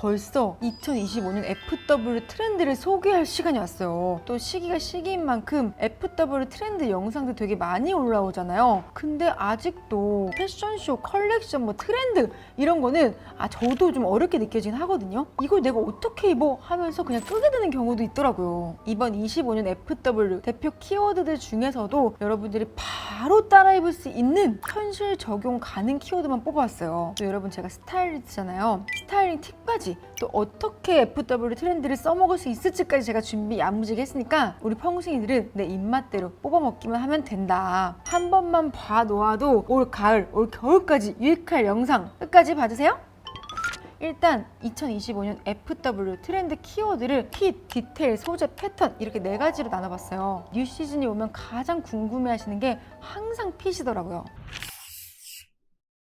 벌써 2025년 FW 트렌드를 소개할 시간이 왔어요. 또 시기가 시기인 만큼 FW 트렌드 영상들 되게 많이 올라오잖아요. 근데 아직도 패션쇼, 컬렉션, 뭐 트렌드 이런 거는 저도 좀 어렵게 느껴지긴 하거든요. 이걸 내가 어떻게 입어? 하면서 그냥 끄게 되는 경우도 있더라고요. 이번 25년 FW 대표 키워드들 중에서도 여러분들이 바로 따라 입을 수 있는 현실 적용 가능 키워드만 뽑아왔어요. 또 여러분 제가 스타일리스트잖아요. 스타일링 팁까지 또 어떻게 FW 트렌드를 써먹을 수 있을지까지 제가 준비 야무지게 했으니까 우리 펑숭이들은 내 입맛대로 뽑아먹기만 하면 된다. 한 번만 봐놓아도 올 가을, 올 겨울까지 유익할 영상 끝까지 봐주세요. 일단 2025년 FW 트렌드 키워드를 핏, 디테일, 소재, 패턴 이렇게 4가지로 나눠봤어요. 뉴 시즌이 오면 가장 궁금해하시는 게 항상 핏이더라고요.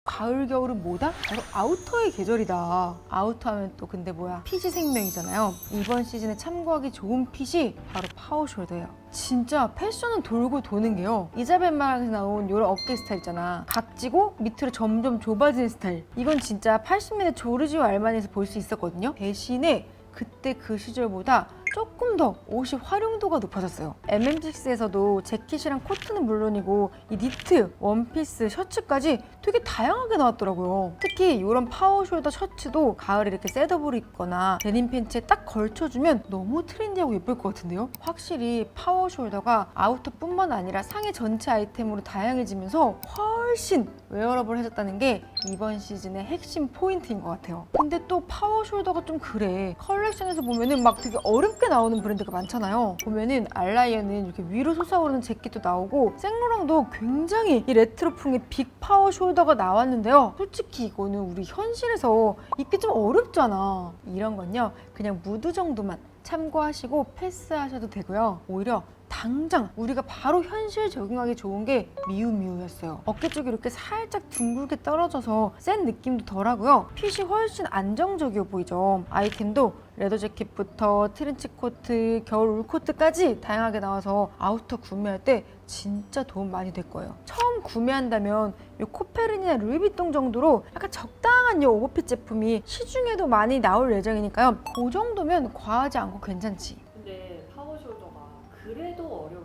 가을, 겨울은 뭐다? 바로 아우터의 계절이다. 아우터 하면 또 근데 뭐야? 핏이 생명이잖아요. 이번 시즌에 참고하기 좋은 핏이 바로 파워숄더예요. 진짜 패션은 돌고 도는 게요. 이자벨마에서 나온 이런 어깨 스타일 있잖아. 각지고 밑으로 점점 좁아지는 스타일. 이건 진짜 80년대 조르지오 알마니에서 볼 수 있었거든요. 대신에 그때 그 시절보다 조금 더 옷이 활용도가 높아졌어요. MM6에서도 재킷이랑 코트는 물론이고 이 니트, 원피스, 셔츠까지 되게 다양하게 나왔더라고요. 특히 이런 파워숄더 셔츠도 가을에 이렇게 셋업으로 입거나 데님 팬츠에 딱 걸쳐주면 너무 트렌디하고 예쁠 것 같은데요? 확실히 파워숄더가 아우터뿐만 아니라 상의 전체 아이템으로 다양해지면서 훨씬 웨어러블해졌다는 게 이번 시즌의 핵심 포인트인 것 같아요. 근데 또 파워숄더가 좀 그래. 컬렉션에서 보면은 막 되게 어렵게 나오는 브랜드가 많잖아요. 보면은 알라이어는 이렇게 위로 솟아오르는 재킷도 나오고 생로랑도 굉장히 이 레트로풍의 빅 파워숄더가 나왔는데요. 솔직히 이거는 우리 현실에서 입기 좀 어렵잖아. 이런 건요 그냥 무드 정도만 참고하시고 패스하셔도 되고요. 오히려 당장 우리가 바로 현실 적용하기 좋은 게 미우미우였어요. 어깨 쪽이 이렇게 살짝 둥글게 떨어져서 센 느낌도 덜하고요. 핏이 훨씬 안정적이어 보이죠. 아이템도 레더 재킷부터 트렌치 코트, 겨울 울코트까지 다양하게 나와서 아우터 구매할 때 진짜 도움 많이 될 거예요. 처음 구매한다면 이 코페른이나 루이비통 정도로 약간 적당한 이 오버핏 제품이 시중에도 많이 나올 예정이니까요. 그 정도면 과하지 않고 괜찮지. 근데 파워숄더가 그래도 어려운.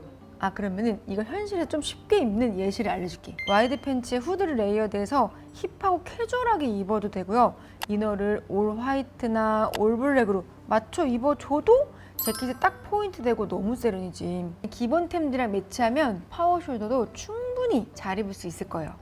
그러면은 이거 현실에 좀 쉽게 입는 예시를 알려줄게. 와이드 팬츠에 후드를 레이어드해서 힙하고 캐주얼하게 입어도 되고요. 이너를 올 화이트나 올 블랙으로 맞춰 입어줘도 재킷에 딱 포인트 되고 너무 세련이지. 기본템들이랑 매치하면 파워숄더도 충분히 잘 입을 수 있을 거예요.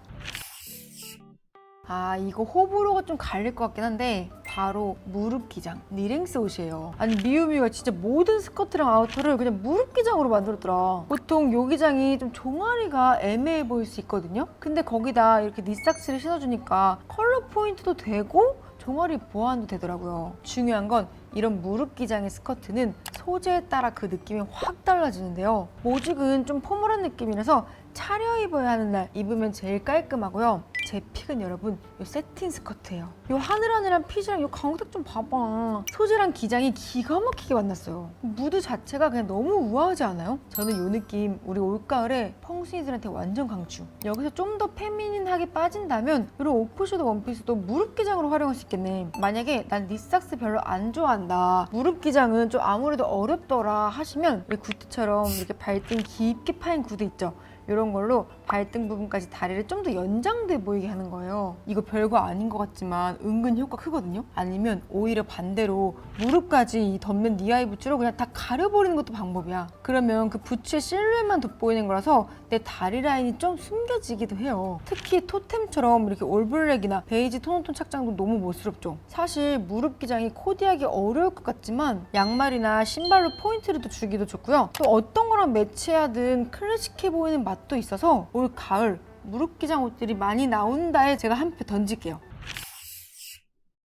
이거 호불호가 좀 갈릴 것 같긴 한데 바로 무릎 기장, 니랭스 옷이에요. 아니 미우미우가 진짜 모든 스커트랑 아우터를 그냥 무릎 기장으로 만들었더라. 보통 요 기장이 좀 종아리가 애매해 보일 수 있거든요. 근데 거기다 이렇게 니삭스를 신어주니까 컬러 포인트도 되고 종아리 보완도 되더라고요. 중요한 건 이런 무릎 기장의 스커트는 소재에 따라 그 느낌이 확 달라지는데요. 모직은 좀 포멀한 느낌이라서 차려입어야 하는 날 입으면 제일 깔끔하고요. 제 픽은 여러분 이 세틴 스커트예요. 이 하늘하늘한 핏이랑 이 광택 좀 봐봐. 소재랑 기장이 기가 막히게 만났어요. 무드 자체가 그냥 너무 우아하지 않아요? 저는 이 느낌 우리 올가을에 펑숭이들한테 완전 강추. 여기서 좀 더 페미닌하게 빠진다면 이런 오프숄더 원피스도 무릎 기장으로 활용할 수 있겠네. 만약에 난 니삭스 별로 안 좋아한다, 무릎 기장은 좀 아무래도 어렵더라 하시면 이 구두처럼 이렇게 발등 깊게 파인 구두 있죠? 이런 걸로 발등 부분까지 다리를 좀 더 연장돼 보이게 하는 거예요. 이거 별거 아닌 것 같지만 은근 효과 크거든요. 아니면 오히려 반대로 무릎까지 이 덮는 니아이 부츠로 그냥 다 가려버리는 것도 방법이야. 그러면 그 부츠의 실루엣만 돋보이는 거라서 내 다리 라인이 좀 숨겨지기도 해요. 특히 토템처럼 이렇게 올블랙이나 베이지 톤온톤 착장도 너무 멋스럽죠. 사실 무릎 기장이 코디하기 어려울 것 같지만 양말이나 신발로 포인트를 또 주기도 좋고요. 또 어떤 거랑 매치하든 클래식해 보이는 맛도 있어서 올 가을 무릎 기장 옷들이 많이 나온다에 제가 한 표 던질게요.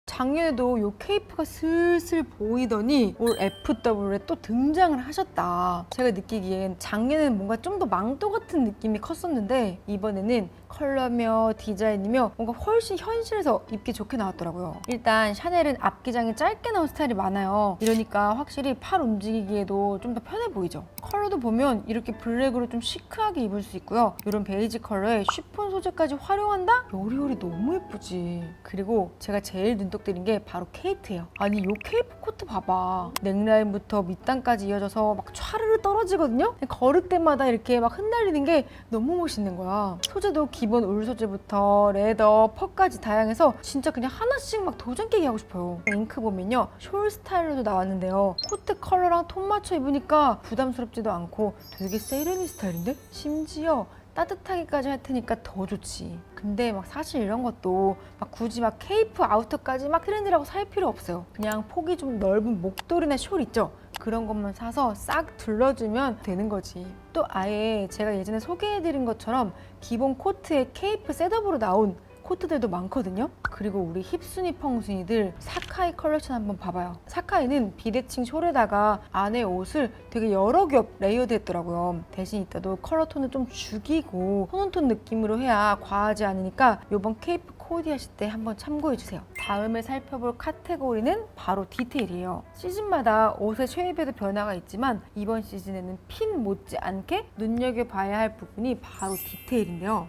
작년에도 요 케이프가 슬슬 보이더니 올 FW에 또 등장을 하셨다. 제가 느끼기엔 작년에는 뭔가 좀 더 망토 같은 느낌이 컸었는데 이번에는 컬러며 디자인이며 뭔가 훨씬 현실에서 입기 좋게 나왔더라고요. 일단 샤넬은 앞기장이 짧게 나온 스타일이 많아요. 이러니까 확실히 팔 움직이기에도 좀 더 편해 보이죠. 컬러도 보면 이렇게 블랙으로 좀 시크하게 입을 수 있고요. 이런 베이지 컬러에 쉬폰 소재까지 활용한다? 요리요리 너무 예쁘지. 그리고 제가 제일 눈독 부탁드린 게 바로 케이트예요. 아니 요 케이프 코트 봐봐. 넥라인부터 밑단까지 이어져서 막 촤르르 떨어지거든요. 걸을 때마다 이렇게 막 흩날리는 게 너무 멋있는 거야. 소재도 기본 울 소재부터 레더, 펄까지 다양해서 진짜 그냥 하나씩 막 도전 깨기 하고 싶어요. 링크 보면요, 숄 스타일로도 나왔는데요. 코트 컬러랑 톤 맞춰 입으니까 부담스럽지도 않고 되게 세련된 스타일인데? 심지어 따뜻하게까지 할 테니까 더 좋지. 근데 막 사실 이런 것도 막 굳이 막 케이프 아우터까지 막 트렌디라고 살 필요 없어요. 그냥 폭이 좀 넓은 목도리나 숄 있죠? 그런 것만 사서 싹 둘러주면 되는 거지. 또 아예 제가 예전에 소개해드린 것처럼 기본 코트에 케이프 셋업으로 나온 코트들도 많거든요. 그리고 우리 힙순이 펑순이들 사카이 컬렉션 한번 봐봐요. 사카이는 비대칭 숄에다가 안에 옷을 되게 여러 겹 레이어드 했더라고요. 대신 이따도 컬러 톤을 좀 죽이고 톤온톤 느낌으로 해야 과하지 않으니까 이번 케이프 코디 하실 때 한번 참고해주세요. 다음에 살펴볼 카테고리는 바로 디테일이에요. 시즌마다 옷의 쉐입에도 변화가 있지만 이번 시즌에는 핀 못지않게 눈여겨봐야 할 부분이 바로 디테일인데요.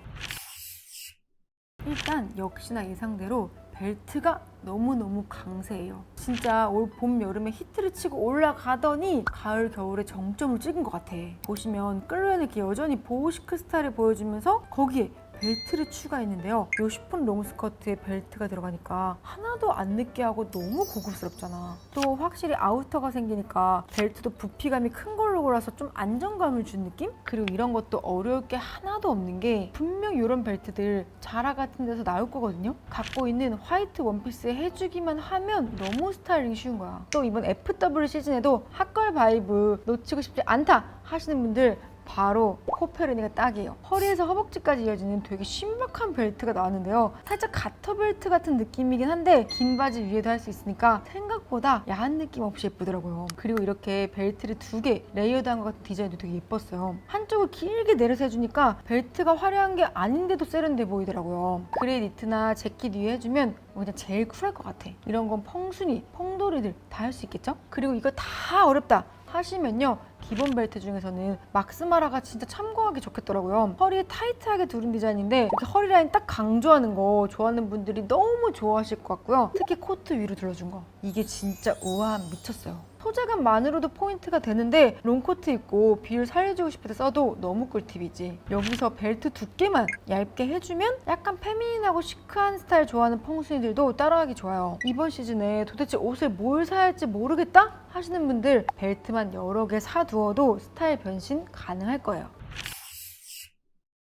일단 역시나 예상대로 벨트가 너무너무 강세예요. 진짜 올 봄, 여름에 히트를 치고 올라가더니 가을, 겨울에 정점을 찍은 것 같아. 보시면 끌려는 이렇게 여전히 보호시크 스타일을 보여주면서 거기에 벨트를 추가했는데요. 요 쉬폰 롱스커트에 벨트가 들어가니까 하나도 안 느끼하고 너무 고급스럽잖아. 또 확실히 아우터가 생기니까 벨트도 부피감이 큰 걸로 골라서 좀 안정감을 준 느낌? 그리고 이런 것도 어려울 게 하나도 없는 게 분명 이런 벨트들 자라 같은 데서 나올 거거든요. 갖고 있는 화이트 원피스에 해주기만 하면 너무 스타일링 쉬운 거야. 또 이번 FW 시즌에도 핫걸 바이브 놓치고 싶지 않다 하시는 분들 바로 코페르니가 딱이에요. 허리에서 허벅지까지 이어지는 되게 신박한 벨트가 나왔는데요. 살짝 가터 벨트 같은 느낌이긴 한데 긴 바지 위에도 할 수 있으니까 생각보다 야한 느낌 없이 예쁘더라고요. 그리고 이렇게 벨트를 2개 레이어드한 것 같은 디자인도 되게 예뻤어요. 한쪽을 길게 내려서 해주니까 벨트가 화려한 게 아닌데도 세련돼 보이더라고요. 그레이 니트나 재킷 위에 해주면 그냥 제일 쿨할 것 같아. 이런 건 펑순이, 펑돌이들 다 할 수 있겠죠? 그리고 이거 다 어렵다 하시면요, 기본 벨트 중에서는 막스마라가 진짜 참고하기 좋겠더라고요. 허리에 타이트하게 두른 디자인인데 이렇게 허리 라인 딱 강조하는 거 좋아하는 분들이 너무 좋아하실 것 같고요. 특히 코트 위로 둘러준 거, 이게 진짜 우아함 미쳤어요. 소재감만으로도 포인트가 되는데 롱코트 입고 비율 살려주고 싶을 때 써도 너무 꿀팁이지. 여기서 벨트 두께만 얇게 해주면 약간 페미닌하고 시크한 스타일 좋아하는 펑순이들도 따라하기 좋아요. 이번 시즌에 도대체 옷을 뭘 사야 할지 모르겠다 하시는 분들 벨트만 여러 개 사두어도 스타일 변신 가능할 거예요.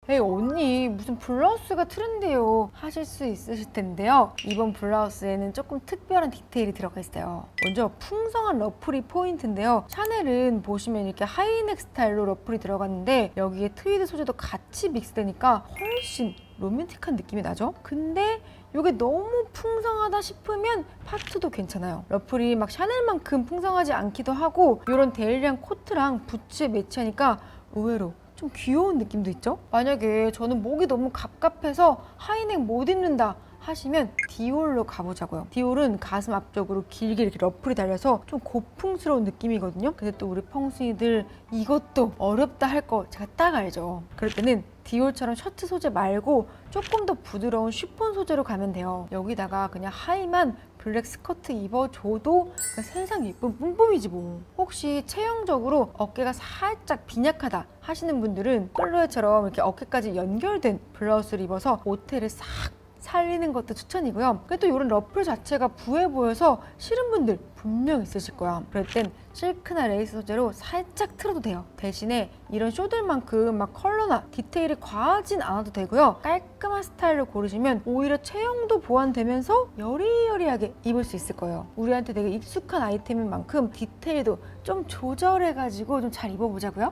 에이 언니 무슨 블라우스가 트렌드예요 하실 수 있으실 텐데요. 이번 블라우스에는 조금 특별한 디테일이 들어가 있어요. 먼저 풍성한 러플이 포인트인데요. 샤넬은 보시면 이렇게 하이넥 스타일로 러플이 들어갔는데 여기에 트위드 소재도 같이 믹스되니까 훨씬 로맨틱한 느낌이 나죠? 근데 이게 너무 풍성하다 싶으면 파트도 괜찮아요. 러플이 막 샤넬만큼 풍성하지 않기도 하고 이런 데일리한 코트랑 부츠에 매치하니까 의외로 좀 귀여운 느낌도 있죠? 만약에 저는 목이 너무 갑갑해서 하이넥 못 입는다 하시면 디올로 가보자고요. 디올은 가슴 앞쪽으로 길게 이렇게 러플이 달려서 좀 고풍스러운 느낌이거든요. 근데 또 우리 펑순이들 이것도 어렵다 할 거 제가 딱 알죠. 그럴 때는 디올처럼 셔츠 소재 말고 조금 더 부드러운 쉬폰 소재로 가면 돼요. 여기다가 그냥 하이만 블랙 스커트 입어줘도 세상 예쁜 뿜뿜이지 뭐. 혹시 체형적으로 어깨가 살짝 빈약하다 하시는 분들은 플로에처럼 이렇게 어깨까지 연결된 블라우스를 입어서 오태를 싹 살리는 것도 추천이고요. 그래도 이런 러플 자체가 부해 보여서 싫은 분들 분명 있으실 거야. 그럴 땐 실크나 레이스 소재로 살짝 틀어도 돼요. 대신에 이런 쇼들만큼 막 컬러나 디테일이 과하진 않아도 되고요. 깔끔한 스타일로 고르시면 오히려 체형도 보완되면서 여리여리하게 입을 수 있을 거예요. 우리한테 되게 익숙한 아이템인 만큼 디테일도 좀 조절해가지고 좀 잘 입어보자고요.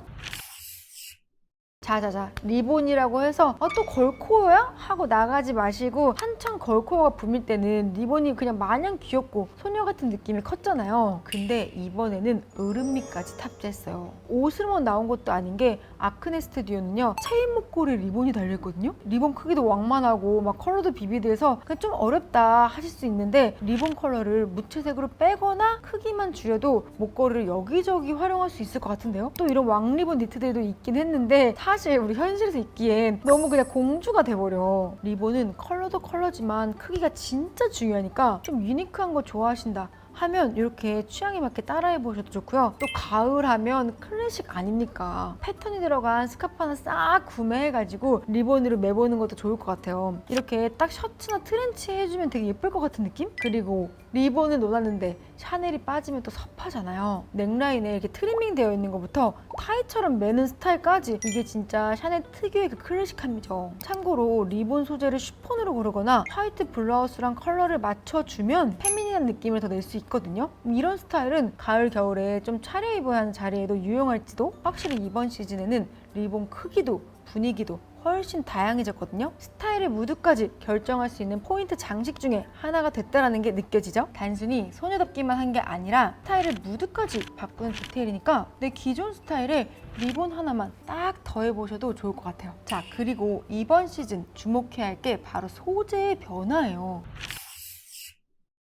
자자자, 리본이라고 해서 또 걸코어야? 하고 나가지 마시고 한창 걸코어가 붐일 때는 리본이 그냥 마냥 귀엽고 소녀 같은 느낌이 컸잖아요. 근데 이번에는 으름미까지 탑재했어요. 옷으로만 나온 것도 아닌 게 아크네 스튜디오는요, 체인 목걸이 리본이 달려있거든요. 리본 크기도 왕만하고 막 컬러도 비비드해서 그냥 좀 어렵다 하실 수 있는데 리본 컬러를 무채색으로 빼거나 크기만 줄여도 목걸이를 여기저기 활용할 수 있을 것 같은데요. 또 이런 왕리본 니트들도 있긴 했는데 사실 우리 현실에서 입기엔 너무 그냥 공주가 돼버려. 리본은 컬러도 컬러지만 크기가 진짜 중요하니까 좀 유니크한 거 좋아하신다 하면 이렇게 취향에 맞게 따라해보셔도 좋고요. 또 가을 하면 클래식 아닙니까? 패턴이 들어간 스카프 하나 싹 구매해가지고 리본으로 매보는 것도 좋을 것 같아요. 이렇게 딱 셔츠나 트렌치 해주면 되게 예쁠 것 같은 느낌? 그리고 리본을 놓았는데 샤넬이 빠지면 또 섭하잖아요. 넥라인에 이렇게 트리밍 되어 있는 것부터 타이처럼 매는 스타일까지 이게 진짜 샤넬 특유의 그 클래식함이죠. 참고로 리본 소재를 쉬폰으로 고르거나 화이트 블라우스랑 컬러를 맞춰주면 페미닌한 느낌을 더 낼 수 있거든요. 이런 스타일은 가을 겨울에 좀 차려입어야 하는 자리에도 유용할지도. 확실히 이번 시즌에는 리본 크기도 분위기도 훨씬 다양해졌거든요. 스타일의 무드까지 결정할 수 있는 포인트 장식 중에 하나가 됐다는 게 느껴지죠? 단순히 소녀답기만 한 게 아니라 스타일의 무드까지 바꾸는 디테일이니까 내 기존 스타일에 리본 하나만 딱 더해보셔도 좋을 것 같아요. 자, 그리고 이번 시즌 주목해야 할 게 바로 소재의 변화예요.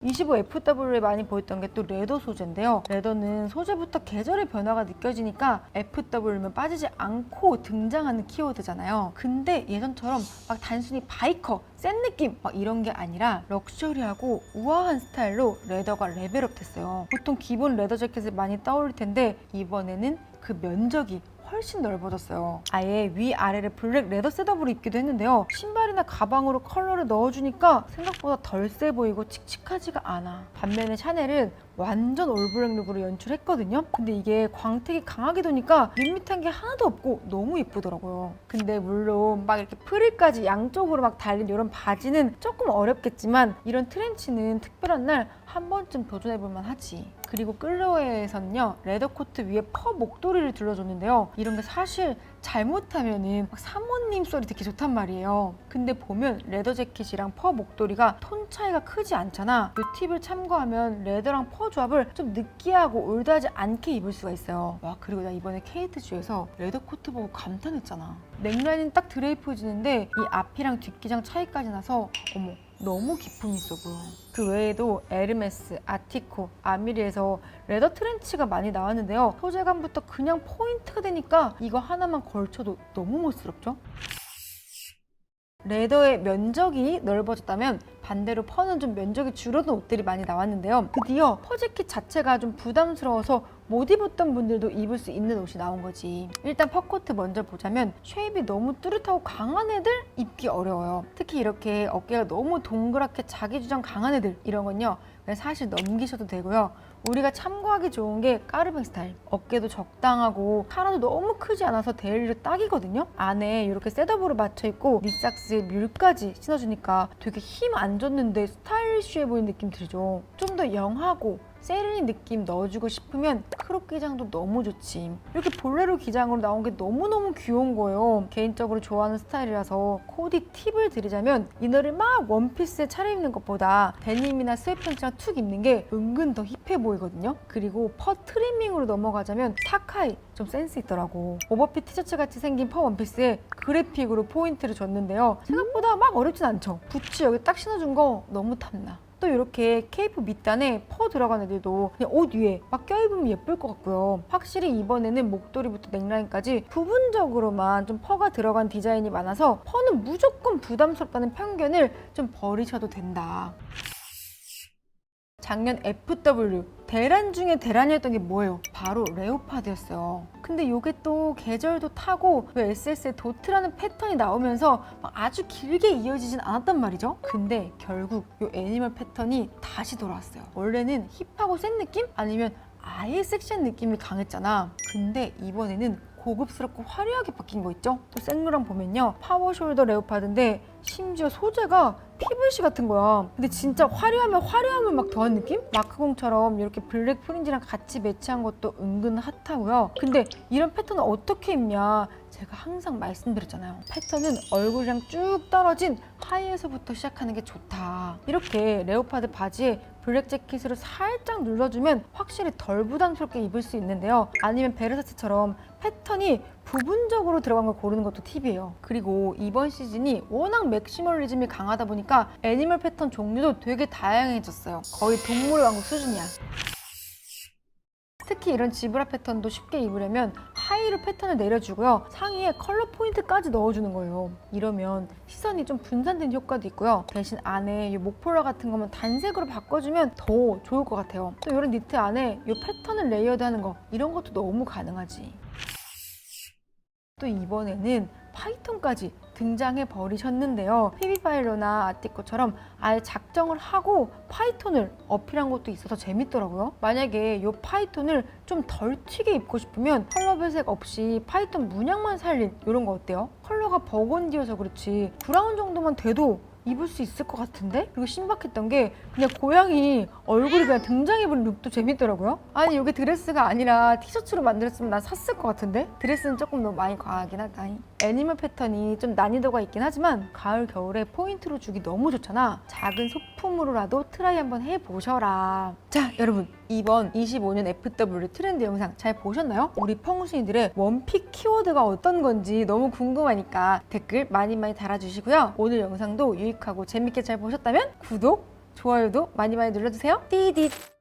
25FW에 많이 보였던 게 또 레더 소재인데요. 레더는 소재부터 계절의 변화가 느껴지니까 FW면 빠지지 않고 등장하는 키워드잖아요. 근데 예전처럼 막 단순히 바이커, 센 느낌 막 이런 게 아니라 럭셔리하고 우아한 스타일로 레더가 레벨업 됐어요. 보통 기본 레더 재킷을 많이 떠올릴 텐데 이번에는 그 면적이 훨씬 넓어졌어요. 아예 위아래를 블랙 레더 셋업으로 입기도 했는데요. 신발이나 가방으로 컬러를 넣어주니까 생각보다 덜 세 보이고 칙칙하지가 않아. 반면에 샤넬은 완전 올블랙 룩으로 연출했거든요. 근데 이게 광택이 강하게 도니까 밋밋한 게 하나도 없고 너무 예쁘더라고요. 근데 물론 막 이렇게 프릴까지 양쪽으로 막 달린 이런 바지는 조금 어렵겠지만 이런 트렌치는 특별한 날 한 번쯤 도전해볼만 하지. 그리고 끌로에에서는요 레더 코트 위에 퍼 목도리를 둘러줬는데요. 이런 게 사실 잘못하면은 막 사모님 소리 듣기 좋단 말이에요. 근데 보면 레더 재킷이랑 퍼 목도리가 톤 차이가 크지 않잖아. 이 팁을 참고하면 레더랑 퍼 조합을 좀 느끼하고 올드하지 않게 입을 수가 있어요. 와, 그리고 나 이번에 케이트주에서 레더 코트 보고 감탄했잖아. 넥라인은 딱 드레이프해주는데 이 앞이랑 뒷기장 차이까지 나서 어머, 너무 기품 있어 보여. 그 외에도 에르메스, 아티코, 아미리에서 레더 트렌치가 많이 나왔는데요. 소재감부터 그냥 포인트가 되니까 이거 하나만 걸쳐도 너무 멋스럽죠? 레더의 면적이 넓어졌다면 반대로 퍼는 좀 면적이 줄어든 옷들이 많이 나왔는데요. 드디어 퍼 재킷 자체가 좀 부담스러워서 못 입었던 분들도 입을 수 있는 옷이 나온 거지. 일단 퍼코트 먼저 보자면 쉐입이 너무 뚜렷하고 강한 애들 입기 어려워요. 특히 이렇게 어깨가 너무 동그랗게 자기 주장 강한 애들, 이런 건요 그냥 사실 넘기셔도 되고요. 우리가 참고하기 좋은 게 까르뱅 스타일. 어깨도 적당하고 카라도 너무 크지 않아서 데일리로 딱이거든요. 안에 이렇게 셋업으로 맞춰 있고 니삭스에 뮬까지 신어주니까 되게 힘 안 줬는데 스타일리쉬해 보이는 느낌 들죠. 좀 더 영하고 세련이 느낌 넣어주고 싶으면 크롭 기장도 너무 좋지. 이렇게 볼레로 기장으로 나온 게 너무너무 귀여운 거예요. 개인적으로 좋아하는 스타일이라서 코디 팁을 드리자면 이너를 막 원피스에 차려입는 것보다 데님이나 스웨트팬츠랑 툭 입는 게 은근 더 힙해 보이거든요. 그리고 퍼 트리밍으로 넘어가자면 사카이 좀 센스 있더라고. 오버핏 티셔츠 같이 생긴 퍼 원피스에 그래픽으로 포인트를 줬는데요. 생각보다 막 어렵진 않죠. 부츠 여기 딱 신어준 거 너무 탐나. 또 이렇게 케이프 밑단에 퍼 들어간 애들도 그냥 옷 위에 막 껴입으면 예쁠 것 같고요. 확실히 이번에는 목도리부터 넥라인까지 부분적으로만 좀 퍼가 들어간 디자인이 많아서 퍼는 무조건 부담스럽다는 편견을 좀 버리셔도 된다. 작년 FW 대란 중에 대란이었던 게 뭐예요? 바로 레오파드였어요. 근데 이게 또 계절도 타고 SS의 도트라는 패턴이 나오면서 막 아주 길게 이어지진 않았단 말이죠. 근데 결국 이 애니멀 패턴이 다시 돌아왔어요. 원래는 힙하고 센 느낌? 아니면 아예 섹시한 느낌이 강했잖아. 근데 이번에는 고급스럽고 화려하게 바뀐 거 있죠? 또 생루랑 보면요 파워 숄더 레오파드인데 심지어 소재가 PVC 같은 거야. 근데 진짜 화려하면 화려함을 막 더한 느낌? 마크공처럼 이렇게 블랙 프린지랑 같이 매치한 것도 은근 핫하고요. 근데 이런 패턴을 어떻게 입냐? 제가 항상 말씀드렸잖아요. 패턴은 얼굴이랑 쭉 떨어진 하의에서부터 시작하는 게 좋다. 이렇게 레오파드 바지에 블랙 재킷으로 살짝 눌러주면 확실히 덜 부담스럽게 입을 수 있는데요. 아니면 베르사체처럼 패턴이 부분적으로 들어간 걸 고르는 것도 팁이에요. 그리고 이번 시즌이 워낙 맥시멀리즘이 강하다 보니까 애니멀 패턴 종류도 되게 다양해졌어요. 거의 동물의 왕국 수준이야. 특히 이런 지브라 패턴도 쉽게 입으려면 사이로 패턴을 내려주고요. 상의에 컬러 포인트까지 넣어주는 거예요. 이러면 시선이 좀 분산된 효과도 있고요. 대신 안에 이 목폴라 같은 거만 단색으로 바꿔주면 더 좋을 것 같아요. 또 이런 니트 안에 이 패턴을 레이어드하는 거 이런 것도 너무 가능하지. 또 이번에는 파이톤까지 등장해 버리셨는데요. 피비파일로나 아티코처럼 아예 작정을 하고 파이톤을 어필한 것도 있어서 재밌더라고요. 만약에 이 파이톤을 좀 덜 튀게 입고 싶으면 컬러 배색 없이 파이톤 문양만 살린 이런 거 어때요? 컬러가 버건디여서 그렇지 브라운 정도만 돼도 입을 수 있을 것 같은데? 그리고 신박했던 게 그냥 고양이 얼굴이 그냥 등장해버린 룩도 재밌더라고요. 아니 이게 드레스가 아니라 티셔츠로 만들었으면 난 샀을 것 같은데? 드레스는 조금 너무 많이 과하긴 하다. 애니멀 패턴이 좀 난이도가 있긴 하지만 가을 겨울에 포인트로 주기 너무 좋잖아. 작은 소품으로라도 트라이 한번 해보셔라. 자 여러분, 이번 25년 FW 트렌드 영상 잘 보셨나요? 우리 펑순이들의 원픽 키워드가 어떤 건지 너무 궁금하니까 댓글 많이 달아주시고요. 오늘 영상도 유익하고 재밌게 잘 보셨다면 구독, 좋아요도 많이 눌러주세요. 띠디.